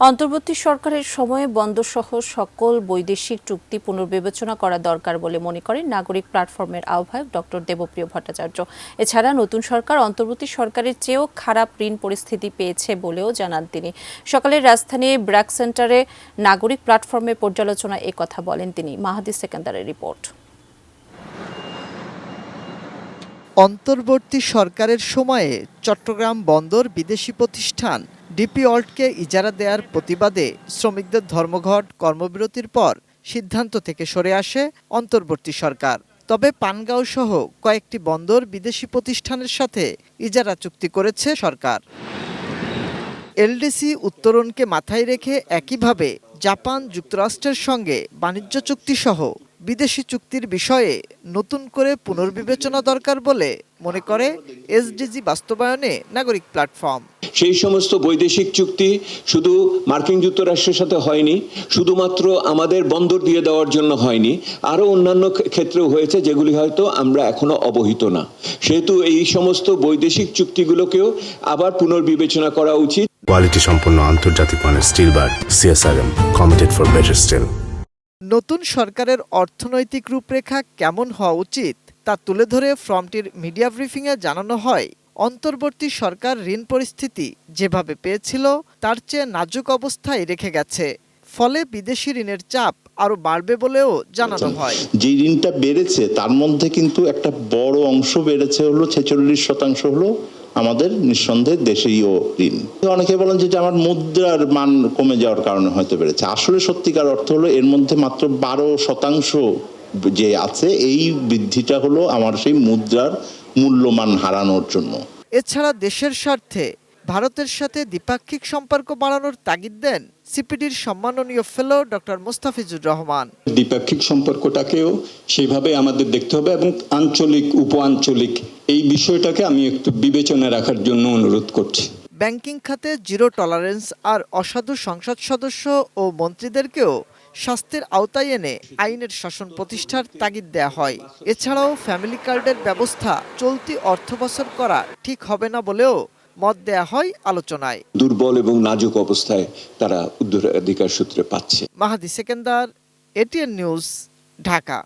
অন্তর্বর্তী সরকারের সময়ে বন্দরসহ সকল বৈদেশিক চুক্তি পুনর্বিবেচনা করা দরকার বলে মনে করেন নাগরিক প্ল্যাটফর্মের আহ্বায়ক ডক্টর দেবপ্রিয় ভট্টাচার্য। এছাড়া নতুন সরকার অন্তর্বর্তী সরকারের চেয়েও খারাপ ঋণ পরিস্থিতি পেয়েছে বলেও জানান তিনি। সকালে রাজধানীর ব্র্যাক সেন্টারে নাগরিক প্ল্যাটফর্মের পর্যালোচনায় একথা বলেন তিনি। মাহাদি সেকেন্দারের রিপোর্ট। অন্তর্বর্তী সরকারের সময়ে চট্টগ্রাম বন্দর বিদেশি প্রতিষ্ঠান ডিপি ওয়ার্ল্ডকে ইজারা দেওয়ার প্রতিবাদে শ্রমিকদের ধর্মঘট কর্মবিরতির পর সিদ্ধান্ত থেকে সরে আসে অন্তর্বর্তী সরকার। তবে পানগাঁও সহ কয়েকটি বন্দর বিদেশি প্রতিষ্ঠানের সাথে ইজারা চুক্তি করেছে সরকার। এলডিসি উত্তরণকে মাথায় রেখে একইভাবে জাপান যুক্তরাষ্ট্রের সঙ্গে বাণিজ্য চুক্তিসহ বিদেশি চুক্তির বিষয়ে নতুন করে পুনর্বিবেচনা দরকার বলে মনে করে এসডিজি বাস্তবায়নে নাগরিক প্ল্যাটফর্ম। সেই সমস্ত বৈদেশিক চুক্তি শুধু মার্কিন যুক্তরাষ্ট্রের সাথে হয়নি, শুধুমাত্র আমাদের বন্দর দিয়ে দেওয়ার জন্য হয়নি, আরও অন্যান্য ক্ষেত্রেও হয়েছে যেগুলি হয়তো আমরা এখনো অবহিত না। সেহেতু এই সমস্ত বৈদেশিক চুক্তিগুলোকেও আবার পুনর্বিবেচনা করা উচিত। কোয়ালিটি সম্পন্ন আন্তর্জাতিক মানের still bar CSRM, committed for better still. নতুন সরকারের অর্থনৈতিক রূপরেখা কেমন হওয়া উচিত তা তুলে ধরে ফ্রমটির মিডিয়া ব্রিফিংয়ে জানানো হয়, অন্তর্বর্তী সরকার ঋণ পরিস্থিতি যেভাবে পেয়েছিল তার চেয়ে নাজুক অবস্থায় রেখে গেছে। ফলে বিদেশি ঋণের চাপ আরও বাড়বে বলেও জানানো হয়। যে ঋণটা বেড়েছে তার মধ্যে কিন্তু একটা বড় অংশ বেড়েছে হলো 46% হলো আমাদের নিঃসন্দেহে দেশীয় ঋণ। অনেকে বলেন যে আমার মুদ্রার মান কমে যাওয়ার কারণে হয়তো বেড়েছে। আসলে সত্যিকার অর্থ হলো এর মধ্যে মাত্র 12% যে আছে, এই বৃদ্ধিটা হলো আমার সেই মুদ্রার মূল্যমান হারানোর জন্য। এছাড়া দেশের স্বার্থে ভারতের সাথে দ্বিপাক্ষিক সম্পর্ক বাড়ানোর তাগিদ দেন সিপিডির সম্মাননীয় ফেলো ডক্টর মোস্তাফিজুর রহমান। দ্বিপাক্ষিক সম্পর্কটাকেও সেইভাবে আমাদের দেখতে হবে এবং আঞ্চলিক উপ আঞ্চলিক এই বিষয়টাকে আমি একটু বিবেচনায় রাখার জন্য অনুরোধ করছি। ব্যাংকিং খাতে জিরো টলারেন্স আর অসাধু সংসদ সদস্য ও মন্ত্রীদেরকেও শাস্তির আওতায় এনে আইনের শাসন প্রতিষ্ঠার তাগিদ দেয়া হয়। এছাড়াও ফ্যামিলি কার্ডের ব্যবস্থা চলতি অর্থবছর করা ঠিক হবে না বলেও মত দেয়া হয় আলোচনায়। দুর্বল এবং নাজুক অবস্থায় তারা উত্তরাধিকার সূত্রে পাচ্ছে। মাহাদি সেকেন্দার, এটিএন নিউজ, ঢাকা।